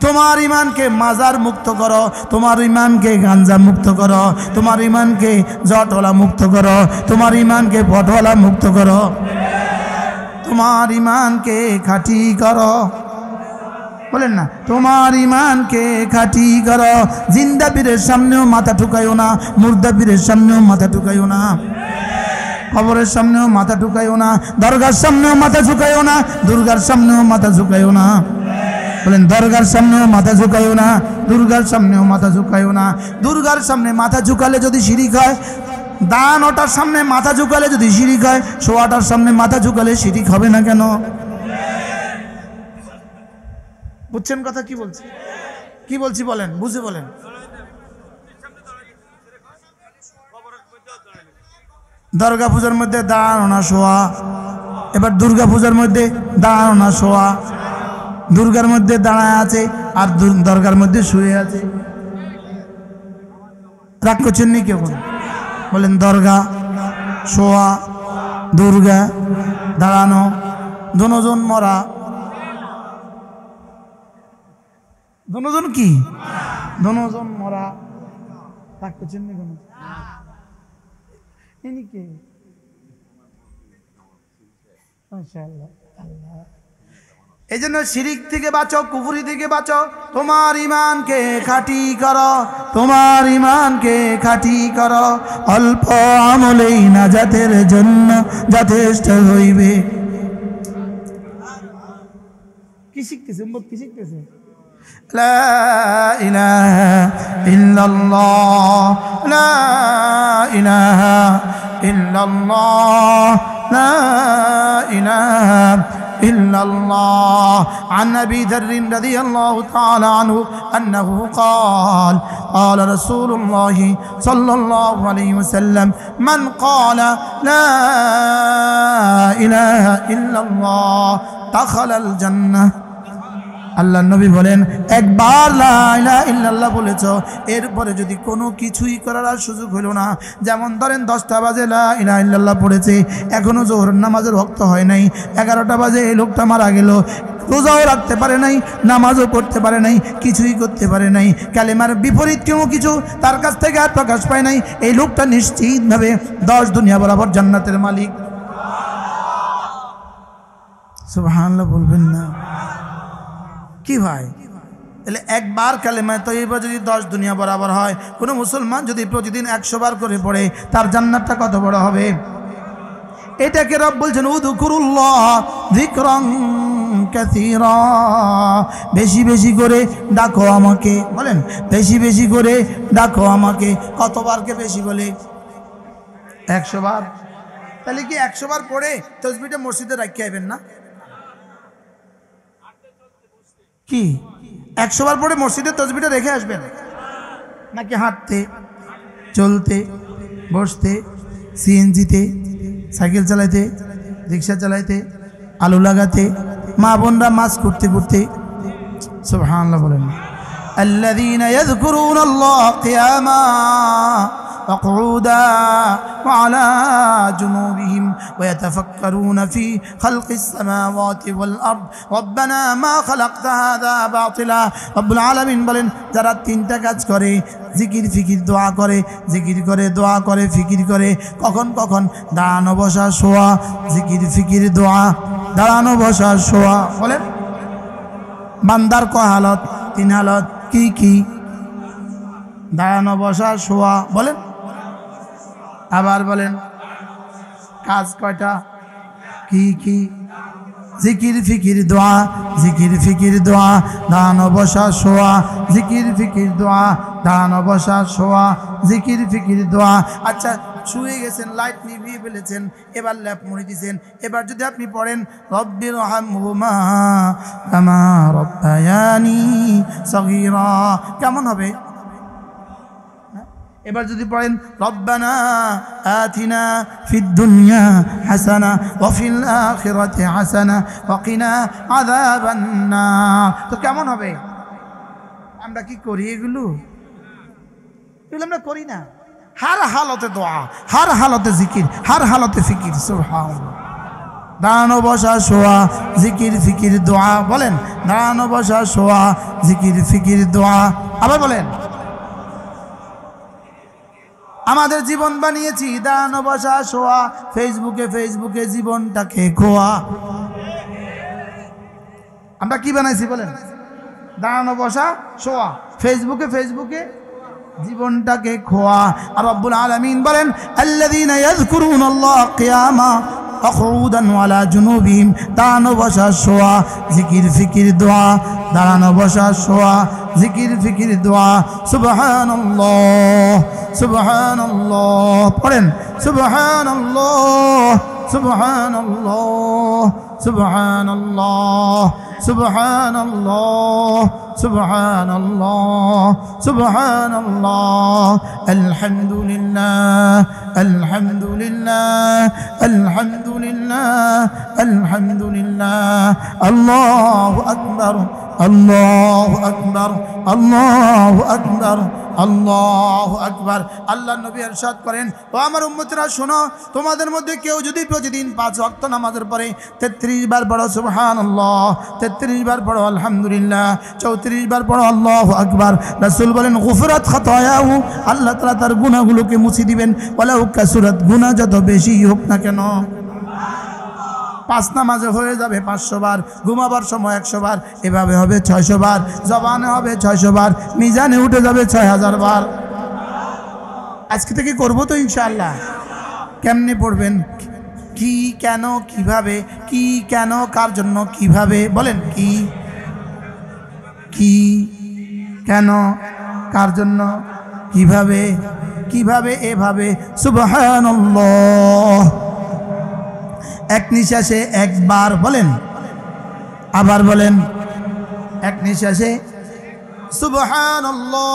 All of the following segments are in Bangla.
তোমার ইমানকে মাজার মুক্ত করো, তোমার ইমানকে গাঞ্জা মুক্ত করো, তোমার ইমানকে জটওয়ালা মুক্ত করো, তোমার ইমানকে পটওয়ালা মুক্ত করো, তোমার ইমানকে খাঁটি করো। বলেন না, তোমার ইমানকে খাঁটি করো। জিন্দা পীরের সামনেও মাথা ঠুকাইও না, মুর্দা পীরের সামনেও মাথা ঠুকাইও না, কবরের সামনেও মাথা ঠুকাইও না, দরগার সামনেও মাথা ঝুঁকাইও না, দুর্গার সামনেও মাথা ঝুঁকাইও না। বলেন, দরগার সামনেও মাথা ঝুঁকাইও না, দুর্গার সামনেও মাথা ঝুঁকাইও না। দুর্গার সামনে মাথা ঝুঁকালে যদি শিরিক হয়, দান ওটার সামনে মাথা ঝুঁকালে যদি শিরিক হয়, সোয়াটার সামনে মাথা ঝুঁকালে শিরিক হবে না কেন? বুঝছেন কথা কি বলছি? কি বলছি বলেন, বুঝে বলেন। দুর্গা পূজার মধ্যে দাঁড়ানো না শোয়া, এবার দুর্গা পূজার মধ্যে দাঁড়ানো না শোয়া। দুর্গার মধ্যে দাঁড়ায় আছে আর দরগার মধ্যে শুয়ে আছে। রাগ করছেন নি কেউ? বলেন, দরগা, শোয়া, দুর্গা, দাঁড়ানো, দুজন মরা। দুজন কি? দুজন মরা। রাগ করছেন নি কোনো? এই জন্য শিরিক থেকে বাঁচো, কুফরি থেকে বাঁচো। তোমার ইমানকে খাঁটি করো, তোমার ইমানকে খাঁটি করো। অল্প আমলেই নাজাতের জন্য যথেষ্ট হইবে। কি শিখতেছে? কি শিখতেছে? লা ইলাহা ইল্লাল্লাহ, লা ইলাহা ইল্লাল্লাহ, লা ইলাহা ইল্লাল্লাহ। عن أبي ذر رضي الله تعالى عنه أنه قال قال رسول الله صلى الله عليه وسلم من قال لا إله إلا الله دخل الجنة। আল্লাহ নবী বলেন, একবার লা ইলাহা ইল্লাল্লাহ বলেছো, এরপরে যদি কোনো কিছুই করার আর সুযোগ হলো না, যেমন ধরেন 10টা বাজে লা ইলাহা ইল্লাল্লাহ পড়েছে, এখনো জোহরের নামাজের ওয়াক্ত হয় নাই, 11টা বাজে এই লোকটা মারা গেল, রোজাও রাখতে পারে নাই, নামাজও পড়তে পারে নাই, কিছুই করতে পারে নাই, কালেমার বিপরীত কোনো কিছু তার কাছ থেকে আর প্রকাশ পায় নাই, এই লোকটা নিশ্চিতভাবে 10 দুনিয়া বরাবর জান্নাতের মালিক। সুবহানাল্লাহ বলবেন না? কি ভাই, তাহলে একবার কালেমা তয়্যিবা যদি 10 দুনিয়া বরাবর হয়, কোনো মুসলমান যদি প্রতিদিন 100 বার করে পড়ে, তার জান্নাতটা কত বড় হবে? এটাকে রব বলছেন উযকুরুল্লাহ যিকরান কাসীরা। বেশি বেশি করে ডাকো আমাকে। বলেন, বেশি বেশি করে ডাকো আমাকে। কতবারকে বেশি বলে? 100 বার। তাহলে কি 100 বার পড়ে তাসবিহটা মসজিদে রাখতে আইবেন না? কি 100 বার পরে মসজিদে তাসবিহটা রেখে আসবেন নাকি হাঁটতে, চলতে, বসতে, সিএনজিতে, সাইকেল চালাইতে, রিক্সা চালাইতে, আলু লাগাতে, মা বোনরা মাছ করতে করতে? সুবহানাল্লাহ বলেন। আল্লাযীনা ইয়াযকুরুনাল্লাহা কিয়ামা وقعودا وعلى جنوبهم ويتفكرون في خلق السماوات والأرض ربنا ما خلقت هذا باطلا। রব্বুল আলামিন বলেন, যারা 3টা কাজ করে, জিকির ফিকির দোয়া করে, জিকির করে দোয়া করে ফিকির করে, কখন কখন দাঁড়ানো বসা শোয়া, জিকির ফিকির দোয়া, দাঁড়ানো বসা শোয়া। বলেন, বান্দার ক হালত? 3 হালত। কি কি? দাঁড়ানো বসা শোয়া। বলেন, আবার বলেন, কাজ কয়টা? কি কি? জিকির ফিকির দোয়া, জিকির ফিকির দোয়া, দাঁড়ানো বসা শোয়া, জিকির ফিকির দোয়া, দাঁড়ানো বসা শোয়া, জিকির ফিকির দোয়া। আচ্ছা, শুয়ে গেছেন, লাইট নিভিয়ে ফেলেছেন, এবার ল্যাপ মুড়ি দিয়েছেন, এবার যদি আপনি পড়েন রব্বিরহামহুমা কামা রব্বায়ানি সগীরা, কেমন হবে? এবার যদি পড়েন রব্বানা আতিনা ফিদ দুনিয়া হাসানা ওয়া ফিল আখিরাতি হাসানা ওয়া কিনা আযাবান নার, তো কেমন হবে? আমরা কি করি এগুলো? আমরা করি না। হার হালতে দোয়া, হার হালতে জিকির, হার হালতে ফিকির। সুবহানাল্লাহ। দাঁড়ানো বসা শোয়া জিকির ফিকির দোয়া। বলেন দাঁড়ানো বসা শোয়া জিকির ফিকির দোয়া। আবার বলেন আমাদের জীবন বানিয়েছি দাঁড়ানো বসা শোয়া, ফেসবুকে জীবনটাকে খোয়া। আমরা কি বানাইছি বলেন? দাঁড়ানো বসা শোয়া, ফেসবুকে জীবনটাকে খোয়া। আর রব্বুল আলামিন বলেন আল্লাযীনা ইয়াযকুরুনাল্লাহা কিয়ামা ওয়া কুউদান ওয়া আলা জুনুবিহিম। দাঁড়ানো বসা শোয়া জিকির ফিকির দোয়া, দাঁড়ানো বসা শোয়া জিকির ফিকির দোয়া। সুবহানাল্লাহ সুবহানাল্লাহ পড়েন সুবহানাল্লাহ সুবহানাল্লাহ সুবহানাল্লাহ সুবহানাল্লাহ সুবহানাল্লাহ সুবহানাল্লাহ। আলহামদুলিল্লাহ আলহামদুলিল্লাহ আলহামদুলিল্লাহ আলহামদুলিল্লাহ। আল্লাহু আকবার আল্লাহু আকবার আল্লাহু আকবার আল্লাহু আকবার। আল্লাহ নবী ইরশাদ করেন, ও আমার উম্মতেরা শোনো, তোমাদের মধ্যে কেউ যদি প্রতিদিন 5 ওয়াক্ত নামাজের পরে 33 বার পড়ো সুবহানাল্লাহ, 33 বার পড়ো আলহামদুলিল্লাহ, 34 বার পড়ো আল্লাহু আকবার, রাসূল বলেন গুফরাত খাতায়াহু, আল্লাহ তাআলা তার গুনাহগুলোকে মুছে দিবেন। ওয়ালাউ কাসুরাত, গুনাহ যত বেশি হোক না কেন। 5 নামাজে হয়ে যাবে 500 বার, ঘুমাবার সময় 100 বার, এভাবে হবে 600 বার, জবানে হবে 600 বার, মিজানে উঠে যাবে 6000 বার। আজকে থেকে করবো তো ইনশাআল্লাহ। কেমনে পড়বেন? কি কেন কিভাবে? কি কেন কার জন্য কিভাবে? বলেন কি কি কেন কার জন্য কিভাবে? কিভাবে এভাবে সুবহানাল্লাহ। এক নিঃশ্বাসে একবার বলেন, আবার বলেন এক নিঃশ্বাসে সুবহানাল্লাহ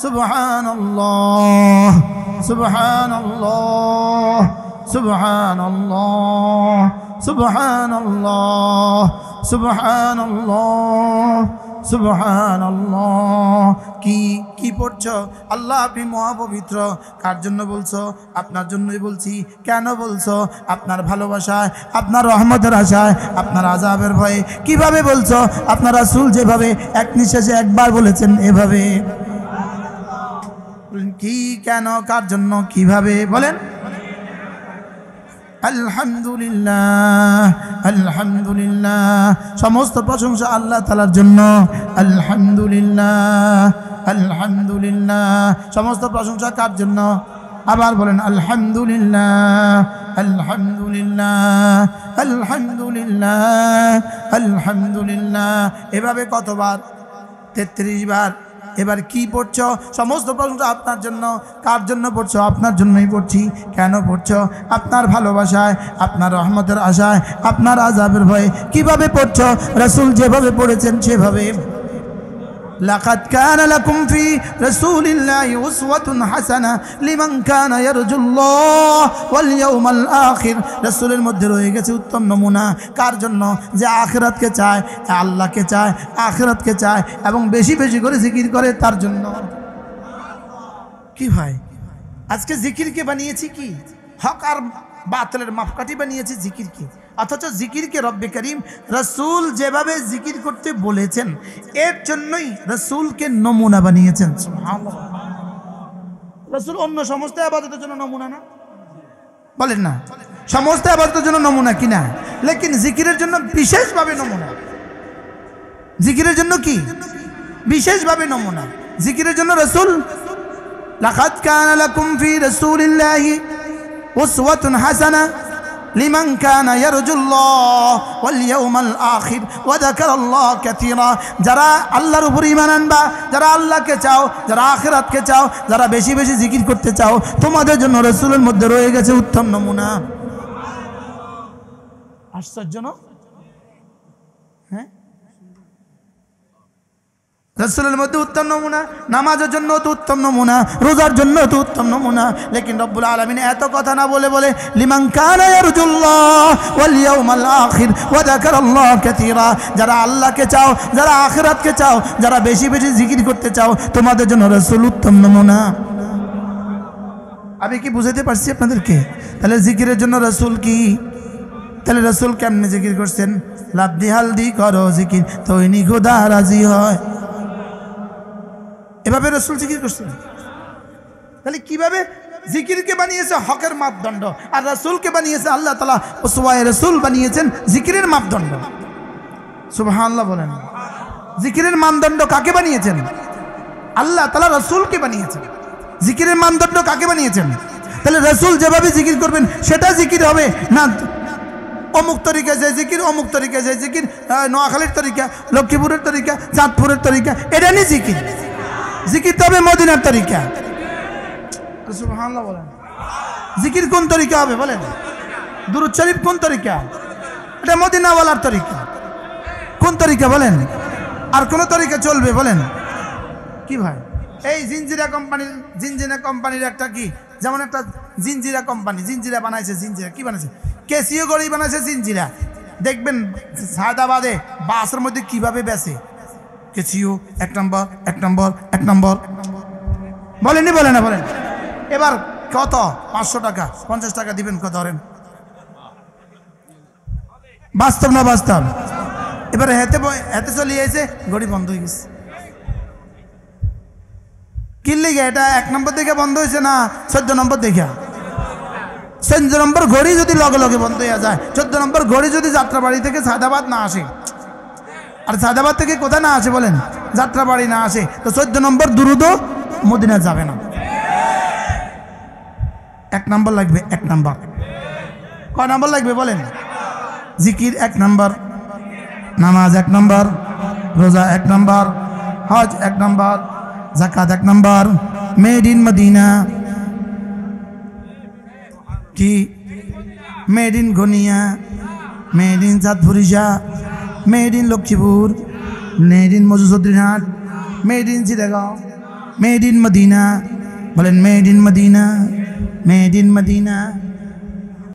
সুবহানাল্লাহ সুবহানাল্লাহ সুবহানাল্লাহ সুবহানাল্লাহ সুবহানাল্লাহ সুবহানাল্লাহ। কি পড়ছো? আল্লাহ আপনি মহাপবিত্র। কার জন্য বলছো? আপনার জন্যই বলছি। কেন বলছো? আপনার ভালোবাসায়, আপনার রহমতের আশায়, আপনার আযাবের ভয়ে। কিভাবে বলছো? আপনার রাসূল যেভাবে এক নিঃশ্বাসে একবার বলেছেন এভাবে। কি কেন কার জন্য কিভাবে? বলেন আলহামদুলিল্লাহ আলহামদুলিল্লাহ। সমস্ত প্রশংসা আল্লাহ তাআলার জন্য। আলহামদুলিল্লাহ আলহামদুলিল্লাহ। সমস্ত প্রশংসা কার জন্য? আবার বলেন আলহামদুলিল্লাহ আলহামদুলিল্লাহ আলহামদুলিল্লাহ আলহামদুলিল্লাহ। এভাবে কতবার? 33 বার। এবার কি পড়ছো? সমস্ত প্রশংসা আপনার জন্য। কার জন্য পড়ছো? আপনার জন্যই পড়ছি। কেন পড়ছো? আপনার ভালোবাসায়, আপনার রহমতের আশায়, আপনার আযাবের ভয়ে। কিভাবে পড়ছো? রাসূল যেভাবে পড়েছেন সেভাবে। লাকাদ কানা লাকুম ফি রাসূলিল্লাহি উসওয়াতুন হাসানাহ লিমান কানা ইয়ারজুল্লাহ ওয়াল ইয়াউমাল আখির। রাসূলের মধ্যে রয়ে গেছে উত্তম নমুনা। কার জন্য? যে আখিরাতকে চায়, আল্লাহকে চায়, আখিরাতকে চায় এবং বেশি বেশি করে জিকির করে, তার জন্য। কি ভাই, আজকে জিকিরকে বানিয়েছি কি হক আর বাতিলের মাপকাঠি বানিয়েছি জিকিরকে। অথচ জিকিরকে রব্বে করিম রাসূল যেভাবে জিকির করতে বলেছেন এর জন্যই রাসূলকে নমুনা বানিয়েছেন। সুবহানাল্লাহ। রাসূল অন্য সমস্ত ইবাদতের জন্য নমুনা না? বলেন না, সমস্ত ইবাদতের জন্য নমুনা কিনা, লেকিন জিকিরের জন্য বিশেষভাবে নমুনা। জিকিরের জন্য কি বিশেষভাবে নমুনা? জিকিরের জন্য রাসূল লাকাদ কানা লাকুম ফি রাসূলিল্লাহি উসওয়াতুন হাসানাহ লিমান কানা ইয়ারজুল্লাহ ওয়াল ইয়াউমাল আখির ওয়া যাকারাল্লাহ কাসীরা। যারা আল্লাহর উপর ঈমান আনবা, যারা আল্লাহকে চাও, যারা আখিরাতকে চাও, যারা বেশি বেশি জিকির করতে চাও, তোমাদের জন্য রাসূলের মধ্যে রয়ে গেছে উত্তম নমুনা। আশ্চর্য না? হ্যাঁ, রাসূলের মধ্যে উত্তম নমুনা। নামাজের জন্য তো উত্তম নমুনা, রোজার জন্য তো উত্তম নমুনা। লেকিন রব্বুল আলামিন এত কথা না বলে বলে লিমান কানা ইয়ারজুল্লাহ ওয়াল ইয়াউমাল আখির ওয়া যাকারাল্লাহ কাসীরা। যারা আল্লাহকে চাও, যারা আখিরাতকে চাও, যারা বেশি বেশি জিকির করতে চাও, তোমাদের জন্য রাসূল উত্তম নমুনা। আমি কি বুঝাতে পারছি আপনাদেরকে? তাহলে জিকিরের জন্য রাসূল কি তাহলে রাসূল কেমনে জিকির করছেন? লাবদি হালদি করো জিকির তৈনি খোদা রাজি হয়, এভাবে রাসূল জিকির করছেন। তাহলে কিভাবে জিকিরকে বানিয়েছে হকের মাপদণ্ড, আর রাসূলকে বানিয়েছে আল্লাহ তাআলা উসওয়ায়ে রাসূল বানিয়েছেন জিকিরের মাপদণ্ড। সুবহানাল্লাহ বলেন। জিকিরের মানদণ্ড কাকে বানিয়েছেন? আল্লাহ তাআলা রাসূলকে বানিয়েছেন। জিকিরের মানদণ্ড কাকে বানিয়েছেন? তাহলে রাসূল যেভাবে জিকির করবেন সেটা জিকির হবে না অমুক তরিকা যে জিকির, অমুক তরিকা যে জিকির, নোয়াখালীর তরিকা, লক্ষ্মীপুরের তরিকা, চাঁদপুরের তরিকা, এটা নিয়ে জিকির। জিকির তো হবে মদিনার তরিকা। সুবহানাল্লাহ বলেন। জিকির কোন তরিকা হবে বলেন? দুরূদ শরীফ কোন তরিকা? এটা মদিনাওয়ালার তরিকা। কোন তরিকা বলেন? আর কোন তরিকা চলবে বলেন? কি ভাই, এই জিনজিরা কোম্পানির একটা কি, যেমন একটা জিনজিরা কোম্পানি, জিনজিরা বানাইছে, জিনজিরা কি বানাইছে? কেসিও গড়ি বানাইছে জিনজিরা। দেখবেন সায়দাবাদে বাসের মধ্যে কিভাবে বেচে, কেসিও 1 নম্বর 1 নম্বর 1 নম্বর, বলেনি বলে না বলেন? এবার কত? 500 টাকা 50 টাকা দিবেন, কত ধরেন? বাস্তব না বাস্তব? এবার হেতে চলে এসে গড়ি বন্ধ হয়ে গেছে। কিনলে গে এটা 1 নম্বর দেখে বন্ধ হয়েছে না 14 নম্বর দেখে? 14 নম্বর ঘড়ি যদি লগে লগে বন্ধ হয়ে যায়, 14 নম্বর ঘড়ি যদি যাত্রাবাড়ি থেকে সায়দাবাদ না আসে, আর সায়দাবাদ থেকে কোথায় না আসে বলেন? যাত্রাবাড়ি না আসে, তো 14 নম্বর দুরুদও মদিনা যাবে না। 1 নম্বর লাগবে, 1 নম্বর। কয় নম্বর লাগবে বলেন? জিকির 1 নম্বর, নামাজ 1 নম্বর, রোজা 1 নম্বর, হজ 1 নম্বর, জাকাত 1 নম্বর, মেড ইন মদিনা, কি মেড ইন গনিয়া, মেড ইন চাঁদপুরিশা, made in Lakshmipur, made in মজুসুদ্দিনহাট, made in Chittagong, made in Medina, বলেন made in Medina, made in Medina.